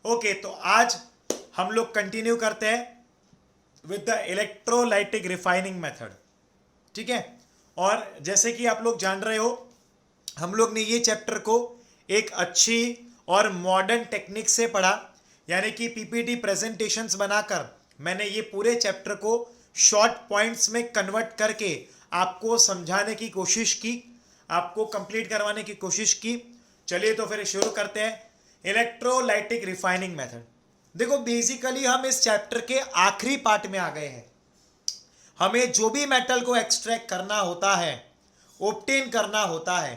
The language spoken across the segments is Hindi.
ओके, तो आज हम लोग कंटिन्यू करते हैं with the electrolytic refining method. ठीक है, और जैसे कि आप लोग जान रहे हो, हम लोग ने ये चैप्टर को एक अच्छी और मॉडर्न टेक्निक से पढ़ा, यानी कि पीपीटी प्रेजेंटेशंस बनाकर मैंने ये पूरे चैप्टर को शॉर्ट पॉइंट्स में कन्वर्ट करके आपको समझाने की कोशिश की, आपको कंप्लीट करवाने की कोशिश की। चलिए तो फिर शुरू करते हैं इलेक्ट्रोलाइटिक रिफाइनिंग मेथड। देखो, बेसिकली हम इस चैप्टर के आखिरी पार्ट में आ गए हैं। हमें जो भी मेटल को एक्सट्रैक्ट करना होता है, ऑब्टेन करना होता है,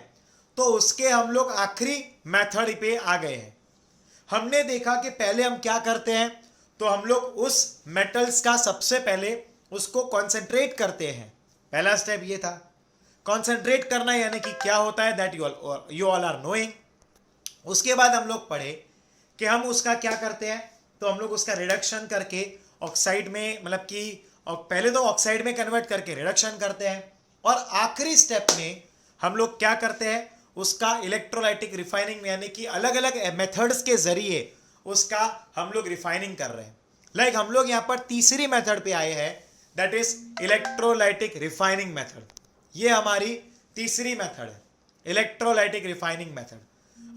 तो उसके हम लोग आखिरी मेथड पे आ गए हैं। हमने देखा कि पहले हम क्या करते हैं, तो हम लोग उस मेटल्स का सबसे पहले उसको कॉन्सेंट्रेट करते हैं। पहला स्टेप ये था, कॉन्सेंट्रेट करना, यानी कि क्या होता है that you all are knowing. उसके बाद हम लोग पढ़े कि हम उसका क्या करते हैं, तो हम लोग उसका रिडक्शन करके ऑक्साइड में, मतलब कि पहले तो ऑक्साइड में कन्वर्ट करके रिडक्शन करते हैं, और आखिरी स्टेप में हम लोग क्या करते हैं, उसका इलेक्ट्रोलाइटिक रिफाइनिंग, यानी कि अलग अलग मेथड्स के जरिए उसका हम लोग रिफाइनिंग कर रहे हैं। लाइक हम लोग यहाँ पर तीसरी मेथड पे आए हैं, that is electrolytic refining method. ये हमारी तीसरी मेथड है, इलेक्ट्रोलाइटिक रिफाइनिंग मेथड।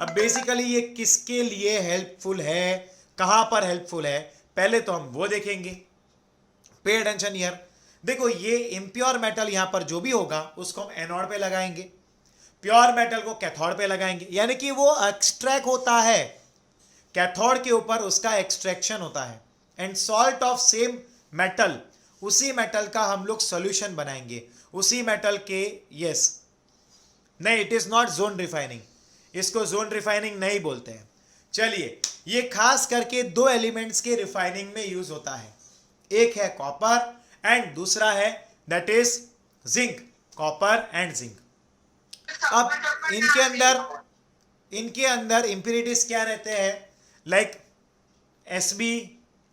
अब बेसिकली ये किसके लिए हेल्पफुल है, कहां पर हेल्पफुल है, पहले तो हम वो देखेंगे। Pay attention here. देखो, ये इम्प्योर मेटल यहां पर जो भी होगा उसको हम एनोड पे लगाएंगे, प्योर मेटल को कैथोड पे लगाएंगे, यानी कि वो एक्सट्रैक्ट होता है, कैथोड के ऊपर उसका एक्सट्रैक्शन होता है। And salt of same metal, उसी मेटल का हम लोग सॉल्यूशन बनाएंगे, उसी मेटल के। यस, नहीं, it is not zone refining, इसको जोन रिफाइनिंग नहीं बोलते हैं। चलिए, ये खास करके दो एलिमेंट्स के रिफाइनिंग में यूज होता है, एक है कॉपर एंड दूसरा है that is zinc, copper and zinc. अब इनके अंदर इंप्यूरिटीज क्या रहते हैं, like SB,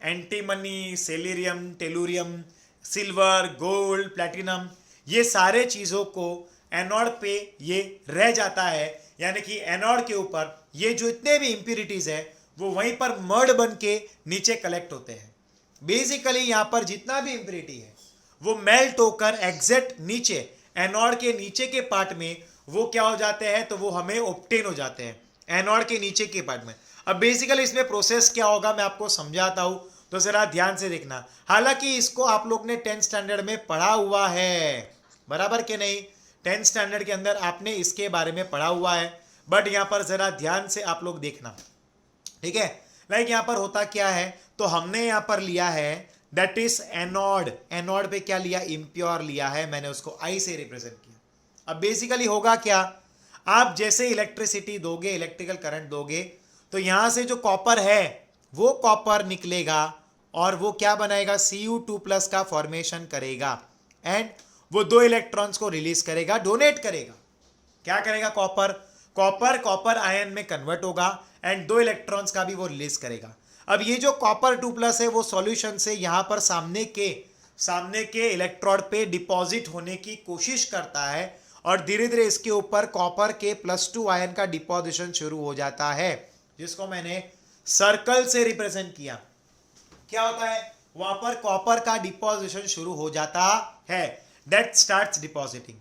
antimony, selenium, tellurium, silver, gold, platinum, ये सारे चीज़ों को एनोड पे ये रह जाता है, यानी कि एनोड के ऊपर ये जो इतने भी इंप्यूरिटीज है वो वहीं पर मर्ड बन के नीचे कलेक्ट होते हैं। बेसिकली यहाँ पर जितना भी इंप्यूरिटी है वो मेल्ट होकर एग्जैक्ट नीचे, एनोड के नीचे के पार्ट में वो क्या हो जाते हैं, तो वो हमें ऑब्टेन हो जाते हैं एनोड के नीचे के पार्ट में। अब बेसिकली इसमें प्रोसेस क्या होगा मैं आपको समझाता हूं, तो जरा ध्यान से देखना। हालांकि इसको आप लोग ने 10th स्टैंडर्ड में पढ़ा हुआ है, बराबर के नहीं, 10th स्टैंडर्ड के अंदर आपने इसके बारे में पढ़ा हुआ है, बट यहां पर जरा ध्यान से आप लोग देखना, ठीक है। लाइक यहां पर होता क्या है, तो हमने यहां पर लिया है दैट इज एनोड। एनोड पे क्या लिया, इम्प्योर लिया है, मैंने उसको आई से रिप्रेजेंट किया। अब बेसिकली होगा क्या, आप जैसे इलेक्ट्रिसिटी दोगे, इलेक्ट्रिकल करंट दोगे, तो यहां से जो कॉपर है वो कॉपर निकलेगा और वो क्या बनाएगा, Cu2+ का फॉर्मेशन करेगा, एंड वो दो इलेक्ट्रॉन्स को रिलीज करेगा, डोनेट करेगा। क्या करेगा, कॉपर कॉपर कॉपर आयन में कन्वर्ट होगा एंड दो इलेक्ट्रॉन्स का भी वो रिलीज करेगा। अब ये जो कॉपर 2+ है वो सॉल्यूशन से यहां पर सामने के इलेक्ट्रोड पे डिपॉजिट होने की कोशिश करता है, और धीरे धीरे इसके ऊपर कॉपर के +2 आयन का डिपोजिशन शुरू हो जाता है, जिसको मैंने सर्कल से रिप्रेजेंट किया। क्या होता है, वहां पर कॉपर का डिपोजिशन शुरू हो जाता है, दैट स्टार्ट्स डिपॉजिटिंग।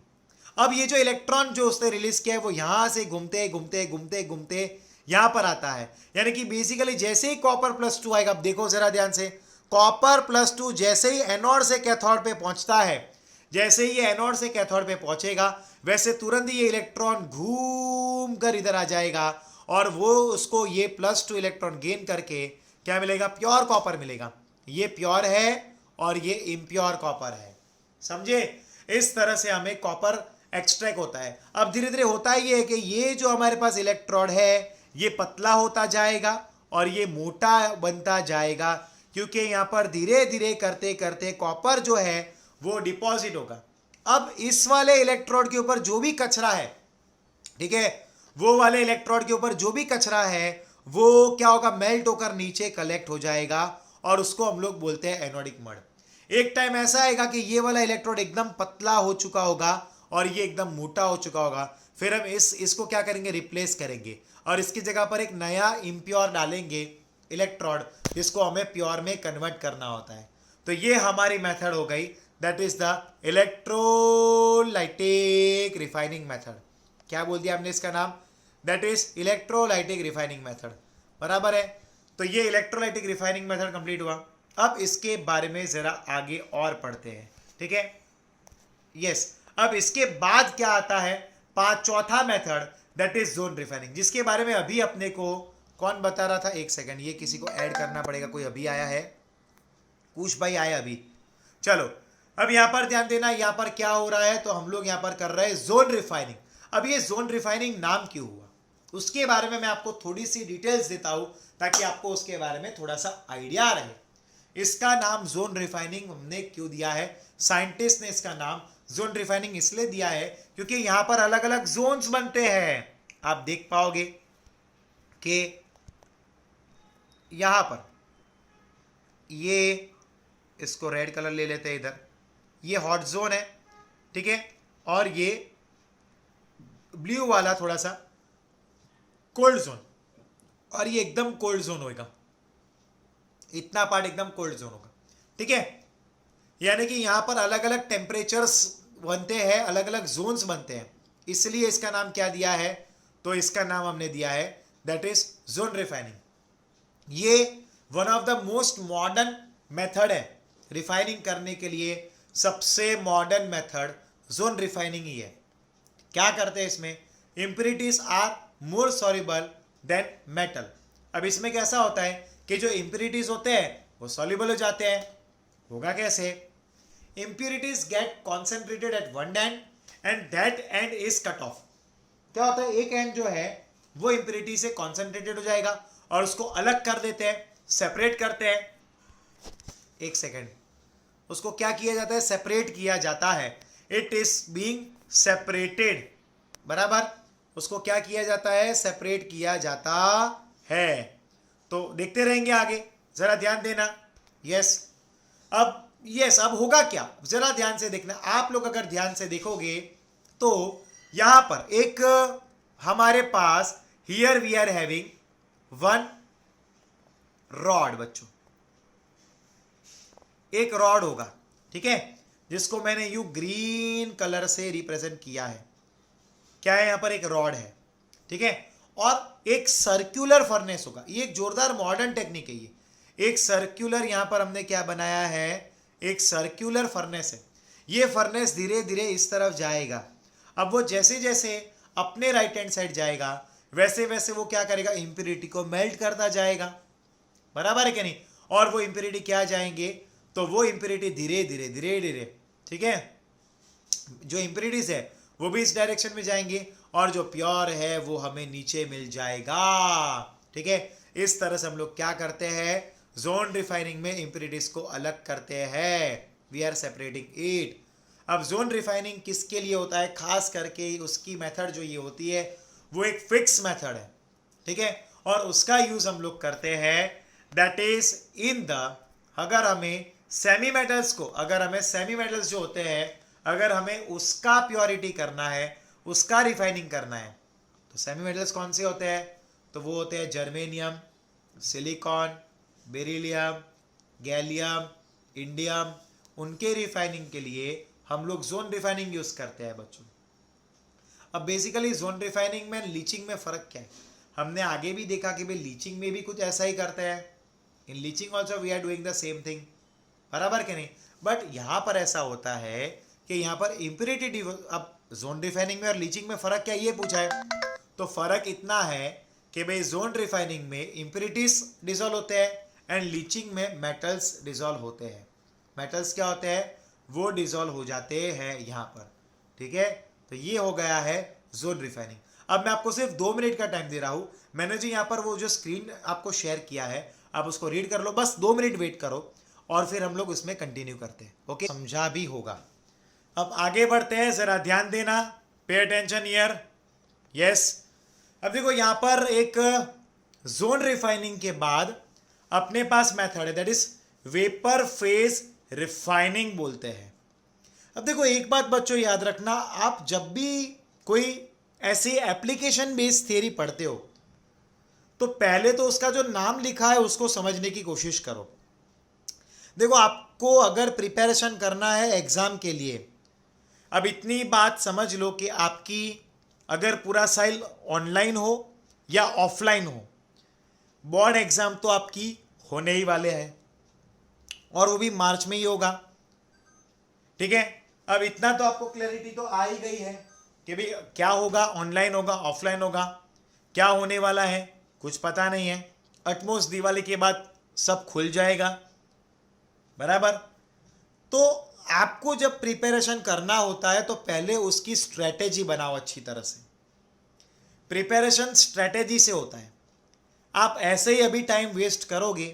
अब ये जो इलेक्ट्रॉन जो उसने रिलीज किया है वो यहां से घूमते घूमते घूमते घूमते यहां पर आता है, यानी कि बेसिकली जैसे ही कॉपर +2 आएगा, अब देखो जरा ध्यान से, कॉपर +2 जैसे ही एनोड से कैथोड पे पहुंचता है, जैसे ही ये एनोड से कैथोड पे पहुंचेगा, वैसे तुरंत ही ये इलेक्ट्रॉन घूम कर इधर आ जाएगा, और वो उसको ये +2 इलेक्ट्रॉन गेन करके क्या मिलेगा, प्योर कॉपर मिलेगा। ये प्योर है और ये इम्प्योर कॉपर है, समझे। इस तरह से हमें कॉपर एक्सट्रैक्ट होता है। अब धीरे धीरे होता ये है कि ये जो हमारे पास इलेक्ट्रोड है ये पतला होता जाएगा और ये मोटा बनता जाएगा, क्योंकि यहां पर धीरे धीरे करते करते कॉपर जो है वो डिपॉजिट होगा। अब इस वाले इलेक्ट्रोड के ऊपर जो भी कचरा है, ठीक है, वो वाले इलेक्ट्रोड के ऊपर जो भी कचरा है वो क्या होगा, मेल्ट होकर नीचे कलेक्ट हो जाएगा, और उसको हम लोग बोलते हैं एनोडिक मड। एक टाइम ऐसा आएगा कि ये वाला इलेक्ट्रोड एकदम पतला हो चुका होगा और ये एकदम मोटा हो चुका होगा, फिर हम इसको क्या करेंगे, रिप्लेस करेंगे, और इसकी जगह पर एक नया इम्प्योर डालेंगे, इलेक्ट्रोड, जिसको हमें प्योर में कन्वर्ट करना होता है। तो ये हमारी मेथड हो गई, that is the electrolytic refining method. क्या बोल दिया हमने इसका नाम? That is electrolytic refining method, बराबर है। तो ये इलेक्ट्रोलाइटिक रिफाइनिंग मेथड कंप्लीट हुआ। अब इसके बारे में जरा आगे और पढ़ते हैं, ठीक है। यस, अब इसके बाद क्या आता है? चौथा method, that is zone refining, जिसके बारे में अभी अपने को कौन बता रहा था? एक सेकंड, ये किसी को ऐड करना पड़ेगा। कोई अभी आया है? कुछ भाई आया अभी। चलो, अब यहां पर ध्यान देना, यहां पर क्या हो रहा है? तो हम लोग यहां पर कर रहे हैं जोन रिफाइनिंग। अब ये जोन रिफाइनिंग नाम क्यों हुआ, उसके बारे में मैं आपको थोड़ी सी डिटेल्स देता हूं, ताकि आपको उसके बारे में थोड़ा सा आइडिया रहे। इसका नाम जोन रिफाइनिंग हमने क्यों दिया है? साइंटिस्ट ने इसका नाम जोन रिफाइनिंग इसलिए दिया है क्योंकि यहां पर अलग अलग जोन्स बनते हैं। आप देख पाओगे कि यहां पर ये, इसको रेड कलर ले लेते हैं इधर, ये हॉट जोन है, ठीक है, और ये ब्लू वाला थोड़ा सा कोल्ड जोन, और ये एकदम कोल्ड जोन होगा। इतना पार्ट एकदम कोल्ड जोन होगा, ठीक है। यानी कि यहां पर अलग अलग टेम्परेचर्स बनते हैं, अलग अलग जोन्स बनते हैं, इसलिए इसका नाम क्या दिया है? तो इसका नाम हमने दिया है दैट इज जोन रिफाइनिंग। ये one of the most modern method है रिफाइनिंग करने के लिए। सबसे मॉडर्न मेथड जोन रिफाइनिंग ही है। क्या करते हैं इसमें? Impurities are more soluble than metal. अब इसमें कैसा होता है कि जो इम्प्योरिटीज होते हैं वो सॉल्युबल हो जाते हैं। होगा कैसे? Impurities get concentrated at one end and that end is cut off. क्या होता है? एक एंड जो है वो इम्प्योरिटी से कॉन्सेंट्रेटेड हो जाएगा और उसको अलग कर देते हैं, सेपरेट करते हैं। एक सेकेंड, उसको क्या किया जाता है? सेपरेट किया जाता है। इट इज बीइंग सेपरेटेड, बराबर। उसको क्या किया जाता है? सेपरेट किया जाता है। तो देखते रहेंगे आगे, जरा ध्यान देना। यस, अब होगा क्या? जरा ध्यान से देखना। आप लोग अगर ध्यान से देखोगे तो यहां पर एक हमारे पास here we are having one rod, बच्चों, एक रॉड होगा, ठीक है, जिसको मैंने यू ग्रीन कलर से रिप्रेजेंट किया है। क्या है? यहां पर एक रॉड है, ठीक है, और एक सर्कुलर फर्नेस होगा। ये एक जोरदार मॉडर्न टेक्निक है। ये एक सर्कुलर, यहां पर हमने क्या बनाया है? एक सर्कुलर फर्नेस है। ये फर्नेस धीरे धीरे इस तरफ जाएगा। अब वो जैसे जैसे अपने राइट हैंड साइड जाएगा, वैसे वैसे वो क्या करेगा? इम्प्योरिटी को मेल्ट करता जाएगा, बराबर है क्या नहीं? और वो इम्प्योरिटी क्या जाएंगे? तो वो इम्प्योरिटी धीरे धीरे धीरे धीरे, ठीक है, जो इम्प्योरिटीज है वो भी इस डायरेक्शन में जाएंगे, और जो प्योर है वो हमें नीचे मिल जाएगा, ठीक है। इस तरह से हम लोग क्या करते हैं? जोन रिफाइनिंग में इम्प्योरिटीज को अलग करते हैं। We are separating it. अब जोन रिफाइनिंग किसके लिए होता है? खास करके उसकी मेथड जो ये होती है वो एक फिक्स मेथड है, ठीक है, और उसका यूज हम लोग करते हैं दैट इज इन द, अगर हमें सेमी मेटल्स को, अगर हमें सेमी मेटल्स जो होते हैं, अगर हमें उसका प्योरिटी करना है, उसका रिफाइनिंग करना है, तो सेमी मेटल्स कौन से होते हैं? तो वो होते हैं germanium, silicon, beryllium, gallium, indium. उनके रिफाइनिंग के लिए हम लोग जोन रिफाइनिंग यूज करते हैं बच्चों। अब बेसिकली जोन रिफाइनिंग में लीचिंग में फर्क क्या है? हमने आगे भी देखा कि भाई लीचिंग में भी कुछ ऐसा ही करते हैं। In leaching also we are doing the same thing, बराबर के नहीं? बट यहाँ पर ऐसा होता है कि यहाँ पर इम्प्योरिटी, अब जोन रिफाइनिंग में और लीचिंग में फ़र्क क्या, ये पूछा है। तो फ़र्क इतना है कि भाई जोन रिफाइनिंग में इम्प्योरिटीज डिजोल्व होते हैं एंड लीचिंग में मेटल्स डिजोल्व होते हैं। मेटल्स क्या होते हैं? वो डिजोल्व हो जाते हैं यहाँ पर, ठीक है। तो ये हो गया है जोन रिफाइनिंग। अब मैं आपको सिर्फ 2 मिनट का टाइम दे रहा हूँ। मैंने जो यहाँ पर वो जो स्क्रीन आपको शेयर किया है, आप उसको रीड कर लो, बस 2 मिनट वेट करो और फिर हम लोग उसमें कंटिन्यू करते हैं, ओके। समझा भी होगा। अब आगे बढ़ते हैं, जरा ध्यान देना, पे अटेंशन हियर। यस, अब देखो यहाँ पर एक जोन रिफाइनिंग के बाद अपने पास मेथड है that is vapour phase refining बोलते हैं। अब देखो एक बात बच्चों याद रखना, आप जब भी कोई ऐसी एप्लीकेशन बेस्ड थियरी पढ़ते हो तो पहले तो उसका जो नाम लिखा है उसको समझने की कोशिश करो। देखो, आपको अगर प्रिपरेशन करना है एग्जाम के लिए, अब इतनी बात समझ लो कि आपकी अगर पूरा साल ऑनलाइन हो या ऑफलाइन हो, बोर्ड एग्जाम तो आपकी होने ही वाले हैं, और वो भी मार्च में ही होगा। ठीक है, अब इतना तो आपको क्लैरिटी तो आ ही गई है कि भाई क्या होगा, ऑनलाइन होगा ऑफलाइन होगा, क्या होने वाला है कुछ पता नहीं है। अटमोस्ट दिवाली के बाद सब खुल जाएगा, बराबर। तो आपको जब प्रिपरेशन करना होता है तो पहले उसकी स्ट्रेटेजी बनाओ अच्छी तरह से। प्रिपरेशन स्ट्रेटेजी से होता है। आप ऐसे ही अभी टाइम वेस्ट करोगे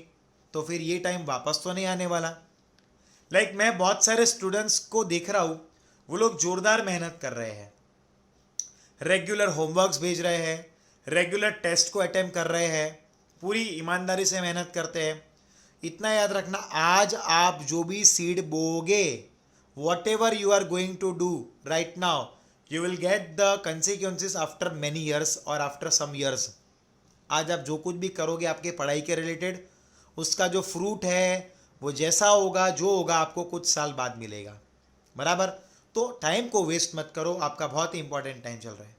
तो फिर ये टाइम वापस तो नहीं आने वाला। मैं बहुत सारे स्टूडेंट्स को देख रहा हूँ, वो लोग जोरदार मेहनत कर रहे हैं, रेगुलर होमवर्क्स भेज रहे हैं, रेगुलर टेस्ट को अटेम्प्ट कर रहे हैं, पूरी ईमानदारी से मेहनत करते हैं। इतना याद रखना, आज आप जो भी सीड बोओगे, whatever you are going to do right now, you will get the consequences after many years और आफ्टर सम ईयर्स। आज आप जो कुछ भी करोगे आपके पढ़ाई के रिलेटेड, उसका जो फ्रूट है वो जैसा होगा, जो होगा, आपको कुछ साल बाद मिलेगा, बराबर। तो टाइम को वेस्ट मत करो, आपका बहुत ही इंपॉर्टेंट टाइम चल रहा है।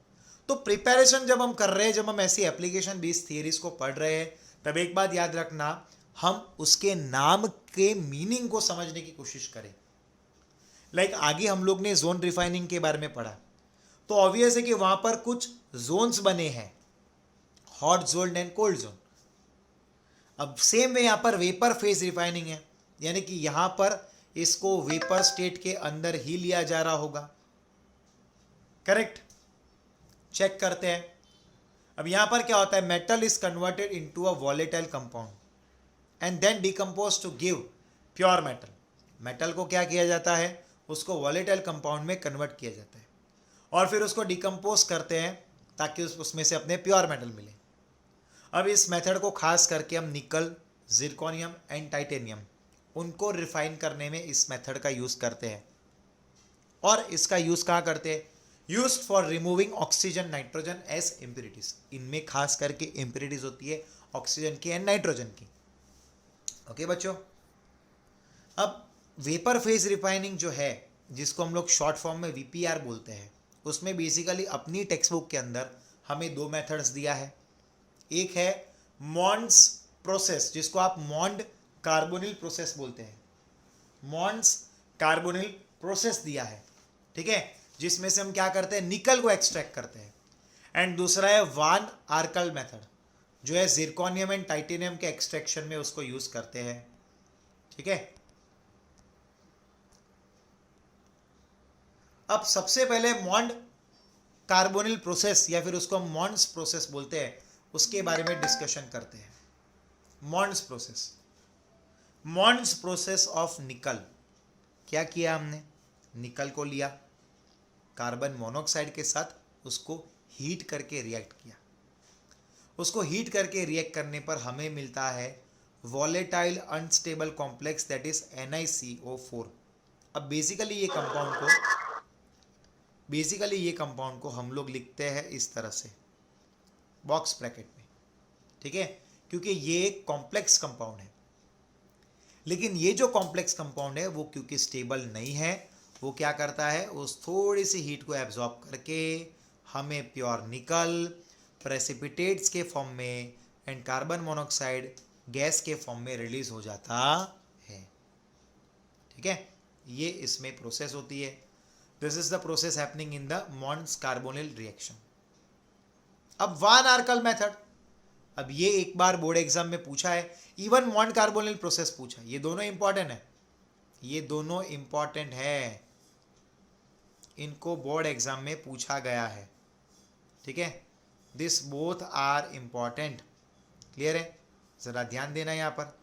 तो प्रिपरेशन जब हम कर रहे हैं, जब हम ऐसी एप्लीकेशन बेस्ड थियरीज को पढ़ रहे हैं, तब एक बात याद रखना, हम उसके नाम के मीनिंग को समझने की कोशिश करें। आगे हम लोग ने जोन रिफाइनिंग के बारे में पढ़ा, तो ऑब्वियस है कि वहां पर कुछ जोन्स बने हैं, hot zone and cold zone. अब सेम में यहां पर वेपर फेज रिफाइनिंग है, यानी कि यहां पर इसको वेपर स्टेट के अंदर ही लिया जा रहा होगा, करेक्ट। चेक करते हैं। अब यहां पर क्या होता है, metal is converted into a volatile compound and then decompose to give pure metal. Metal को क्या किया जाता है, उसको वॉलेटाइल कंपाउंड में कन्वर्ट किया जाता है और फिर उसको डिकम्पोज करते हैं ताकि उसमें से अपने प्योर मेटल मिले। अब इस मेथड को खास करके हम निकल, जिरकोनियम एंड टाइटेनियम, उनको रिफाइन करने में इस मेथड का यूज़ करते हैं। और इसका यूज़ कहाँ करते हैं, use for removing oxygen nitrogen as impurities. इनमें खास करके इम्प्योरिटीज होती है ऑक्सीजन की एंड नाइट्रोजन की। ओके बच्चों, अब वेपर फेज रिफाइनिंग जो है, जिसको हम लोग शॉर्ट फॉर्म में वीपीआर बोलते हैं, उसमें बेसिकली अपनी टेक्स्ट बुक के अंदर हमें दो मेथड्स दिया है। एक है मॉन्ड्स प्रोसेस, जिसको आप मॉन्ड कार्बोनिल प्रोसेस बोलते हैं। मॉन्ड्स कार्बोनिल प्रोसेस दिया है, ठीक है, जिसमें से हम क्या करते हैं, निकल को एक्सट्रैक्ट करते हैं। एंड दूसरा है वान आर्कल मेथड, जो है जिरकोनियम एंड टाइटेनियम के एक्सट्रैक्शन में उसको यूज करते हैं, ठीक है। अब सबसे पहले मॉन्ड कार्बोनिल प्रोसेस, या फिर उसको हम मॉन्ड्स प्रोसेस बोलते हैं, उसके बारे में डिस्कशन करते हैं। मॉन्ड्स प्रोसेस, मॉन्ड्स प्रोसेस ऑफ निकल। क्या किया हमने, निकल को लिया, कार्बन मोनोऑक्साइड के साथ उसको हीट करके रिएक्ट किया। उसको हीट करके रिएक्ट करने पर हमें मिलता है volatile unstable complex, that is NiCO4। अब बेसिकली ये कंपाउंड को हम लोग लिखते हैं इस तरह से बॉक्स ब्रैकेट में, ठीक है, क्योंकि ये एक कॉम्प्लेक्स कंपाउंड है। लेकिन ये जो कॉम्प्लेक्स कंपाउंड है वो क्योंकि स्टेबल नहीं है, वो क्या करता है, उस थोड़ी सी हीट को एब्जॉर्ब करके हमें प्योर निकल प्रेसिपिटेट्स के फॉर्म में एंड कार्बन मोनोऑक्साइड गैस के फॉर्म में रिलीज हो जाता है, ठीक है। ये इसमें प्रोसेस होती है। This is the process happening in the Mond's carbonyl reaction. अब वान आर्कल मेथड, अब ये एक बार बोर्ड एग्जाम में पूछा है, इवन मॉन्ड कार्बोनिल प्रोसेस पूछा। ये दोनों इंपॉर्टेंट है, ये दोनों इंपॉर्टेंट है, इनको बोर्ड एग्जाम में पूछा गया है, ठीक है। This both are important, clear है, जरा ध्यान देना यहां पर।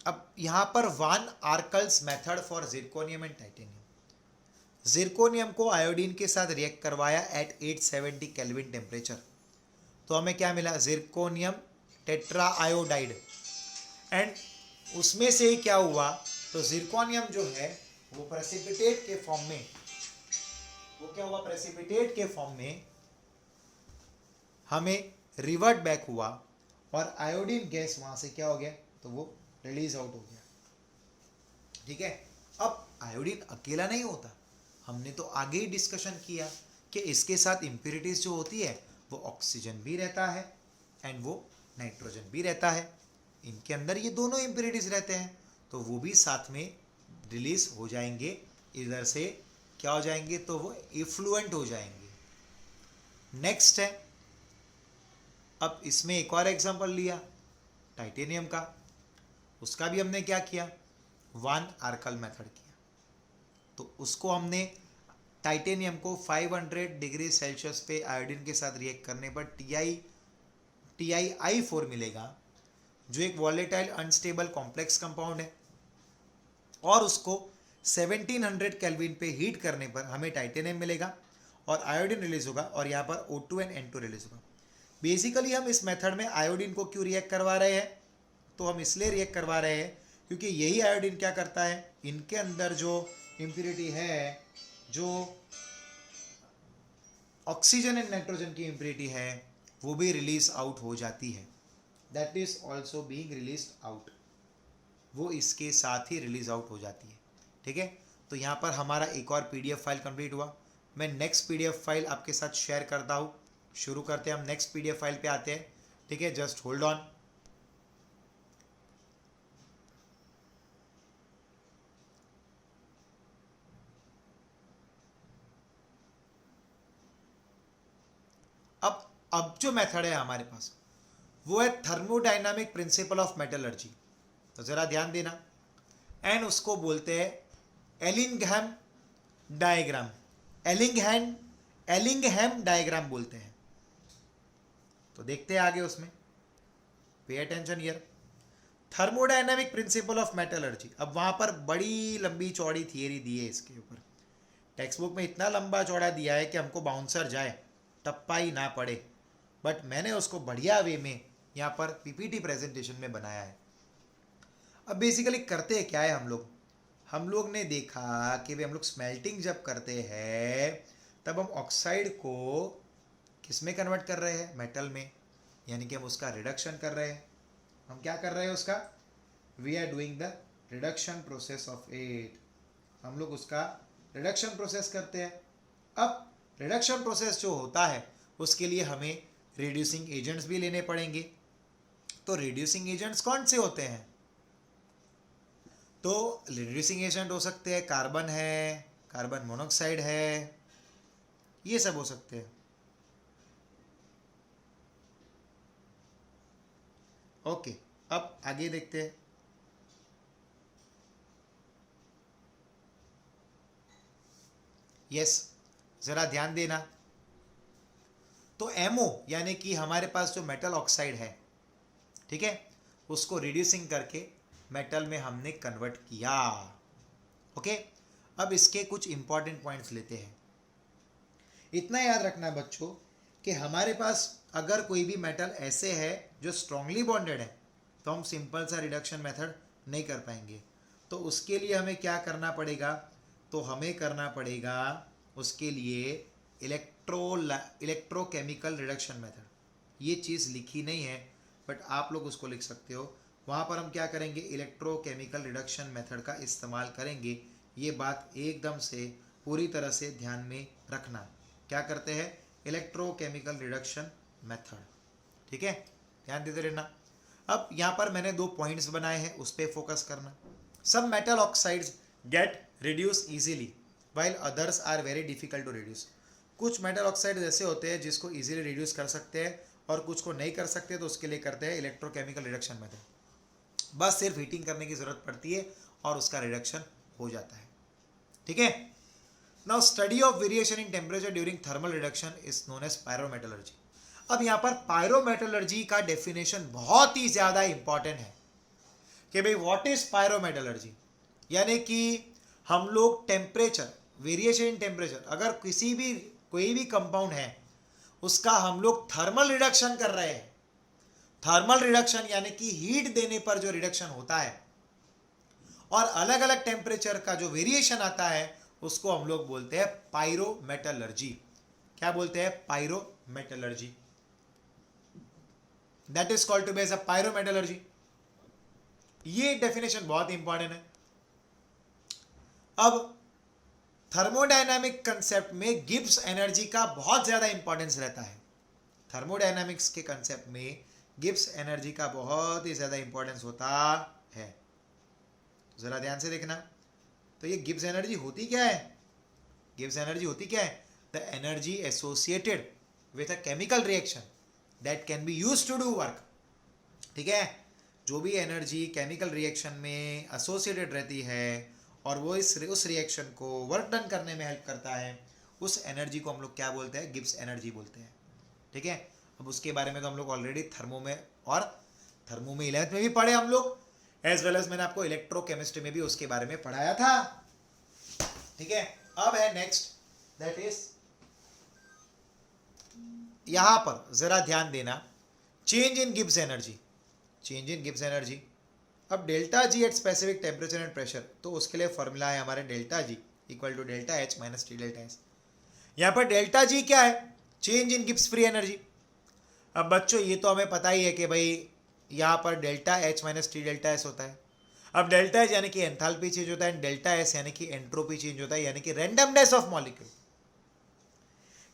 अब यहां पर van Arkel's method for zirconium and titanium. Zirconium को आयोडीन के साथ रिएक्ट करवाया एट 870 केल्विन टेम्परेचर, तो हमें क्या मिला, जिरकोनियम टेट्रा आयोडाइड। एंड उसमें से ही क्या हुआ, तो जिरकोनियम जो है वो प्रेसिपिटेट के फॉर्म में, वो क्या हुआ, प्रेसिपिटेट के फॉर्म में हमें रिवर्ट बैक हुआ और आयोडीन गैस वहाँ से क्या हो गया, तो वो रिलीज आउट हो गया। ठीक है, अब आयोडीन अकेला नहीं होता, हमने तो आगे ही डिस्कशन किया कि इसके साथ इम्प्योरिटीज जो होती है वो ऑक्सीजन भी रहता है एंड वो नाइट्रोजन भी रहता है, इनके अंदर ये दोनों इम्प्योरिटीज रहते हैं, तो वो भी साथ में रिलीज हो जाएंगे, इधर से क्या हो जाएंगे, तो वो इफ्लुएंट हो जाएंगे। नेक्स्ट है, अब इसमें एक और एग्जांपल लिया टाइटेनियम का, उसका भी हमने क्या किया, वन आर्कल मेथड किया, तो उसको हमने टाइटेनियम को 500 डिग्री सेल्सियस पे आयोडीन के साथ रिएक्ट करने पर TiI4 मिलेगा, जो एक वॉलेटाइल अनस्टेबल कॉम्प्लेक्स कंपाउंड है, और उसको 1700 केल्विन पे हीट करने पर हमें टाइटेनियम मिलेगा और आयोडीन रिलीज होगा, और यहाँ पर O2 एंड N2 रिलीज होगा। बेसिकली हम इस मेथड में आयोडीन को क्यों रिएक्ट करवा रहे हैं, तो हम इसलिए रिएक्ट करवा रहे हैं क्योंकि यही आयोडीन क्या करता है, इनके अंदर जो इम्प्योरिटी है, जो ऑक्सीजन एंड नाइट्रोजन की इम्प्योरिटी है, वो भी रिलीज आउट हो जाती है, that is also being release out, वो इसके साथ ही रिलीज आउट हो जाती है। ठीक है, तो यहाँ पर हमारा एक और PDF फाइल कंप्लीट हुआ, मैं नेक्स्ट PDF फाइल आपके साथ शेयर करता हूँ। शुरू करते हैं, हम नेक्स्ट PDF फाइल पे आते हैं। ठीक है, जस्ट होल्ड ऑन। अब जो मेथड है हमारे पास वो है थर्मोडायनामिक प्रिंसिपल ऑफ मेटलर्जी, तो जरा ध्यान देना, एंड उसको बोलते हैं एलिंगहैम डायग्राम, एलिंगहैम डायग्राम बोलते हैं। तो देखते हैं आगे उसमें, pay attention here, thermodynamic principle of metallurgy. अब वहां पर बड़ी लंबी चौड़ी थियरी दी है इसके ऊपर, टेक्स्ट बुक में इतना लंबा चौड़ा दिया है कि हमको बाउंसर जाए, टप्पा ही ना पड़े, बट मैंने उसको बढ़िया वे में यहाँ पर PPT प्रेजेंटेशन में बनाया है। अब बेसिकली करते क्या है, हम लोग ने देखा कि भाई हम लोग स्मेल्टिंग जब करते हैं तब हम ऑक्साइड को किस में कन्वर्ट कर रहे हैं, मेटल में, यानी कि हम उसका रिडक्शन कर रहे हैं। हम क्या कर रहे हैं उसका, we are doing the reduction process of it, हम लोग उसका रिडक्शन प्रोसेस करते हैं। अब रिडक्शन प्रोसेस जो होता है उसके लिए हमें रिड्यूसिंग एजेंट्स भी लेने पड़ेंगे, तो रिड्यूसिंग एजेंट्स कौन से होते हैं, तो रिड्यूसिंग एजेंट हो सकते हैं कार्बन है, कार्बन मोनोऑक्साइड है, ये सब हो सकते हैं। ओके, अब आगे देखते हैं। यस, जरा ध्यान देना, तो MO यानी कि हमारे पास जो मेटल ऑक्साइड है, ठीक है, उसको रिड्यूसिंग करके मेटल में हमने कन्वर्ट किया। ओके, अब इसके कुछ इंपॉर्टेंट पॉइंट्स लेते हैं। इतना याद रखना बच्चों कि हमारे पास अगर कोई भी मेटल ऐसे है जो स्ट्रांगली बॉन्डेड है, तो हम सिंपल सा रिडक्शन मेथड नहीं कर पाएंगे, तो उसके लिए हमें क्या करना पड़ेगा, तो हमें करना पड़ेगा उसके लिए इलेक्ट्रोकेमिकल रिडक्शन मेथड। ये चीज़ लिखी नहीं है बट आप लोग उसको लिख सकते हो, वहाँ पर हम क्या करेंगे, इलेक्ट्रोकेमिकल रिडक्शन मेथड का इस्तेमाल करेंगे। ये बात एकदम से पूरी तरह से ध्यान में रखना, क्या करते हैं, इलेक्ट्रोकेमिकल रिडक्शन मेथड। ठीक है, ध्यान देते रहना। अब यहाँ पर मैंने 2 पॉइंट्स बनाए हैं, उस पर फोकस करना। Some metal oxides get reduce easily while others are very difficult to reduce. कुछ मेटल ऑक्साइड ऐसे होते हैं जिसको इजीली रिड्यूस कर सकते हैं और कुछ को नहीं कर सकते, तो उसके लिए करते हैं इलेक्ट्रोकेमिकल रिडक्शन मेथड। बस सिर्फ हीटिंग करने की ज़रूरत पड़ती है और उसका रिडक्शन हो जाता है। ठीक है, now study of variation in temperature during thermal reduction is known as pyrometallurgy. अब यहाँ पर पायरोमेटलर्जी का डेफिनेशन बहुत ही ज़्यादा इंपॉर्टेंट है कि भाई व्हाट इज पायरोमेटलर्जी, यानी कि हम लोग टेम्परेचर, वेरिएशन इन टेम्परेचर, अगर कोई भी कंपाउंड है उसका हम लोग थर्मल रिडक्शन कर रहे हैं। थर्मल रिडक्शन यानी कि हीट देने पर जो रिडक्शन होता है और अलग अलग टेम्परेचर का जो वेरिएशन आता है उसको हम लोग बोलते हैं पायरोमेटलर्जी। क्या बोलते हैं, pyrometallurgy. That is called to be as a pyrometallurgy. ये डेफिनेशन बहुत इंपॉर्टेंट है। अब थर्मोडायनामिक कंसेप्ट में गिब्स एनर्जी का बहुत ज्यादा इंपॉर्टेंस रहता है। थर्मोडायनामिक्स के कंसेप्ट में गिब्स एनर्जी का बहुत ही ज्यादा इंपॉर्टेंस होता है। जरा ध्यान से देखना। तो ये गिब्स एनर्जी होती क्या है? गिब्स एनर्जी होती क्या है? The energy associated with a chemical reaction that can be used to do work. ठीक है, जो भी एनर्जी केमिकल रिएक्शन में एसोसिएटेड रहती है और वो उस रिएक्शन को वर्क डन करने में हेल्प करता है, उस एनर्जी को हम लोग क्या बोलते हैं? गिब्स एनर्जी बोलते हैं। ठीक है, अब उसके बारे में तो हम लोग ऑलरेडी थर्मो में 11th में भी पढ़े हम लोग, एज वेल एज मैंने आपको इलेक्ट्रोकेमिस्ट्री में भी उसके बारे में पढ़ाया था। ठीक है, अब है नेक्स्ट, दैट इज यहां पर जरा ध्यान देना, change in Gibbs energy. Change in Gibbs energy. अब delta G at specific temperature and pressure, तो उसके लिए फॉर्मूला है हमारे delta G equal to delta H minus T delta S. यहां पर डेल्टा जी क्या है? Change in Gibbs free energy. अब बच्चों ये तो हमें पता ही है कि भाई यहां पर delta H minus T delta S होता है। अब डेल्टा एच यानी कि एंथैल्पी चेंज होता है, डेल्टा एस यानी कि एंट्रोपी चेंज होता है, यानी कि रैंडमनेस ऑफ मॉलिक्यूल।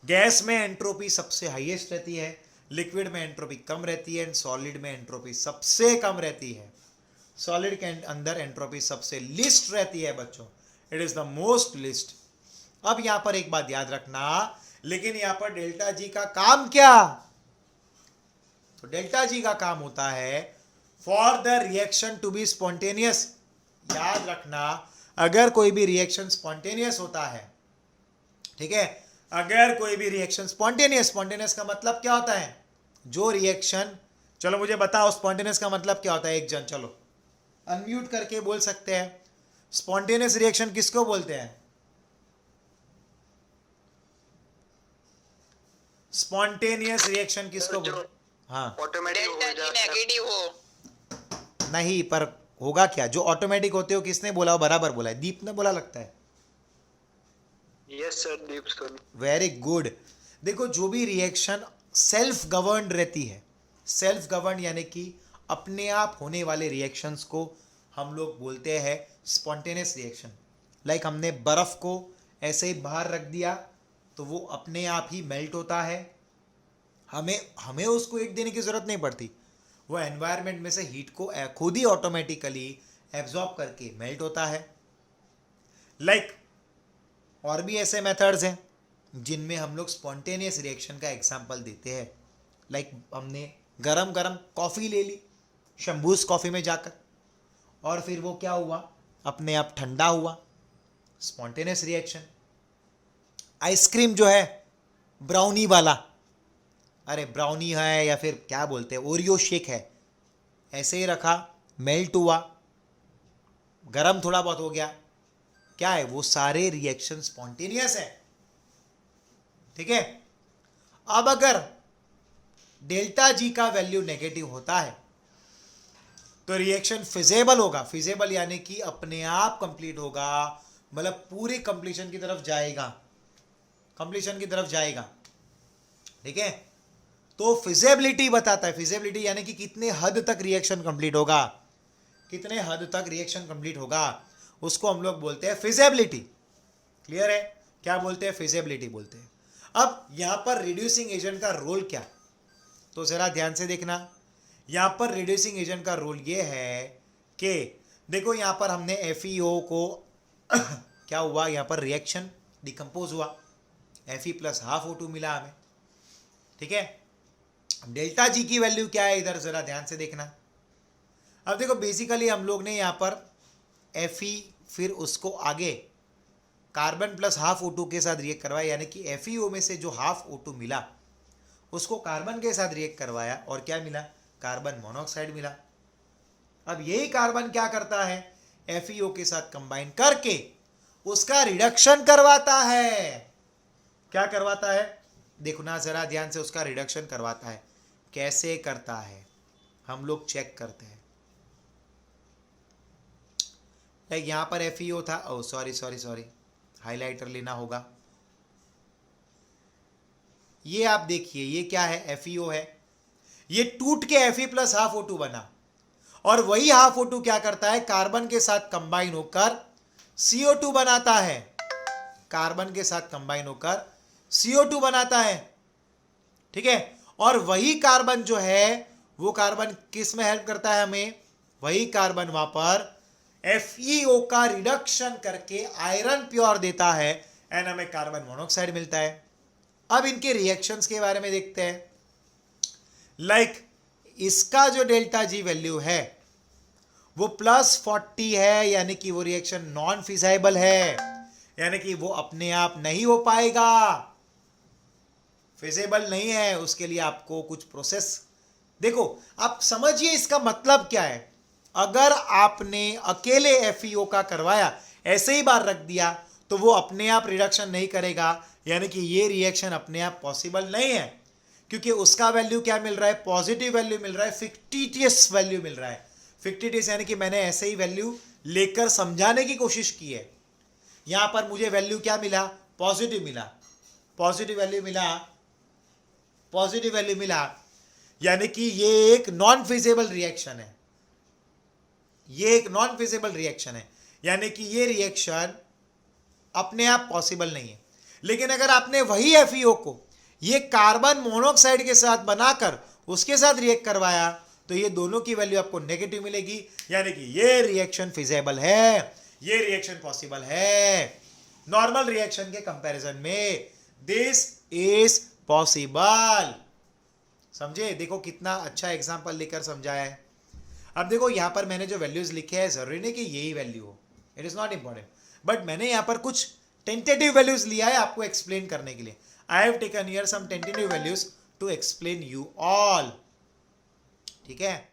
गैस में एंट्रोपी सबसे हाईएस्ट रहती है, लिक्विड में एंट्रोपी कम रहती है, एंड सॉलिड में एंट्रोपी सबसे कम रहती है। सॉलिड के अंदर एंट्रोपी सबसे लिस्ट रहती है बच्चों, it is the most list. अब यहां पर एक बात याद रखना, लेकिन यहां पर डेल्टा जी का काम क्या? तो डेल्टा जी का काम होता है for the reaction to be spontaneous. याद रखना, अगर कोई भी रिएक्शन स्पॉन्टेनियस होता है, ठीक है, अगर कोई भी रिएक्शन स्पॉन्टेनियस का मतलब क्या होता है? जो रिएक्शन, चलो मुझे बताओ स्पॉन्टेनियस का मतलब क्या होता है? एक जन चलो अनम्यूट करके बोल सकते हैं, स्पॉन्टेनियस रिएक्शन किसको बोलते हैं? स्पॉन्टेनियस रिएक्शन किसको बोलते? हाँ, नेगेटिव हो। नहीं, पर होगा क्या? जो ऑटोमेटिक होते हो, किसने बोला? बराबर बोला है, दीप ने बोला लगता है। यस सर, दीप सर। Very good. देखो, जो भी रिएक्शन सेल्फ गवर्नड रहती है, सेल्फ गवर्न यानी कि अपने आप होने वाले रिएक्शंस को हम लोग बोलते हैं स्पॉन्टेनियस रिएक्शन। लाइक हमने बर्फ को ऐसे ही बाहर रख दिया तो वो अपने आप ही मेल्ट होता है, हमें उसको हीट देने की जरूरत नहीं पड़ती, वो एनवायरनमेंट में से हीट को खुद ही ऑटोमेटिकली एब्जॉर्ब करके मेल्ट होता है। लाइक और भी ऐसे मेथड्स हैं जिनमें हम लोग स्पॉन्टेनियस रिएक्शन का एग्जांपल देते हैं। लाइक हमने गरम गरम कॉफ़ी ले ली शंभूस कॉफ़ी में जाकर, और फिर वो क्या हुआ? अपने आप ठंडा हुआ, स्पॉन्टेनियस रिएक्शन। आइसक्रीम जो है ब्राउनी वाला, अरे ब्राउनी है या फिर क्या बोलते हैं, ओरियो शेक है, ऐसे ही रखा, मेल्ट हुआ, गरम थोड़ा बहुत हो गया, क्या है? वो सारे रिएक्शन स्पॉन्टेनियस है। ठीक है, अब अगर डेल्टा जी का वैल्यू नेगेटिव होता है तो रिएक्शन फिजेबल होगा। फिजेबल यानी कि अपने आप कंप्लीट होगा, मतलब पूरी कंप्लीशन की तरफ जाएगा, कंप्लीशन की तरफ जाएगा। ठीक है, तो फिजेबिलिटी बताता है, फिजेबिलिटी यानी कि कितने हद तक रिएक्शन कंप्लीट होगा, कितने हद तक रिएक्शन कंप्लीट होगा, उसको हम लोग बोलते हैं फिजेबिलिटी। क्लियर है? क्या बोलते हैं? फिजेबिलिटी बोलते हैं। अब यहां पर रिड्यूसिंग एजेंट का रोल क्या? तो जरा ध्यान से देखना, यहां पर रिड्यूसिंग एजेंट का रोल ये है कि देखो यहां पर हमने FeO को क्या हुआ, यहां पर रिएक्शन डिकम्पोज हुआ, Fe प्लस हाफ O2 मिला हमें। ठीक है, डेल्टा जी की वैल्यू क्या है इधर जरा ध्यान से देखना। अब देखो बेसिकली हम लोग ने यहां पर Fe फिर उसको आगे कार्बन प्लस हाफ O2 के साथ रिएक्ट करवाया, यानी कि FeO में से जो हाफ O2 मिला उसको कार्बन के साथ रिएक्ट करवाया और क्या मिला? कार्बन मोनोऑक्साइड मिला। अब यही कार्बन क्या करता है? FeO के साथ कंबाइन करके उसका रिडक्शन करवाता है। क्या करवाता है? देखो ना जरा ध्यान से, उसका रिडक्शन करवाता है। कैसे करता है हम लोग चेक करते हैं। यहां पर FeO था, ओ सॉरी हाइलाइटर लेना होगा। ये आप देखिए, ये क्या है? FeO है। ये टूट के Fe+12O2 बना, और वही हाफ O2 क्या करता है, कार्बन के साथ कंबाइन होकर CO2 बनाता है, कार्बन के साथ कंबाइन होकर CO2 बनाता है, ठीक है। और वही कार्बन जो है वो कार्बन किस में हेल्प करता है हमें, वही कार्बन वहां पर FeO का रिडक्शन करके आयरन प्योर देता है एंड हमें कार्बन मोनोऑक्साइड मिलता है। अब इनके रिएक्शंस के बारे में देखते हैं। लाइक इसका जो डेल्टा जी वैल्यू है वो +40 है, यानी कि वो रिएक्शन नॉन फिजाइबल है, यानी कि वो अपने आप नहीं हो पाएगा, फिजिबल नहीं है, उसके लिए आपको कुछ प्रोसेस, देखो आप समझिए इसका मतलब क्या है। अगर आपने अकेले FeO का करवाया, ऐसे ही बार रख दिया, तो वो अपने आप रिडक्शन नहीं करेगा, यानी कि ये रिएक्शन अपने आप पॉसिबल नहीं है, क्योंकि उसका वैल्यू क्या मिल रहा है, पॉजिटिव वैल्यू मिल रहा है, फिक्टिटियस वैल्यू मिल रहा है। फिक्टिटियस यानी कि मैंने ऐसे ही वैल्यू लेकर समझाने की कोशिश की है। यहां पर मुझे वैल्यू क्या मिला, पॉजिटिव मिला, पॉजिटिव वैल्यू मिला, पॉजिटिव वैल्यू मिला, यानी कि ये एक नॉन फिजिबल रिएक्शन है, ये एक नॉन फिजिबल रिएक्शन है, यानी कि ये रिएक्शन अपने आप पॉसिबल नहीं है। लेकिन अगर आपने वही FeO को ये कार्बन मोनोऑक्साइड के साथ बनाकर उसके साथ रिएक्ट करवाया, तो ये दोनों की वैल्यू आपको नेगेटिव मिलेगी, यानी कि ये रिएक्शन फिजिबल है, ये रिएक्शन पॉसिबल है। नॉर्मल रिएक्शन के कंपैरिजन में दिस इज पॉसिबल। समझे, देखो कितना अच्छा एग्जांपल लेकर समझाया है। अब देखो यहां पर मैंने जो वैल्यूज लिखे हैं, जरूरी नहीं कि यही वैल्यू हो, it is not important, but मैंने यहां पर कुछ टेंटेटिव वैल्यूज लिया है आपको एक्सप्लेन करने के लिए। I have taken here some tentative values to explain you all, ठीक है।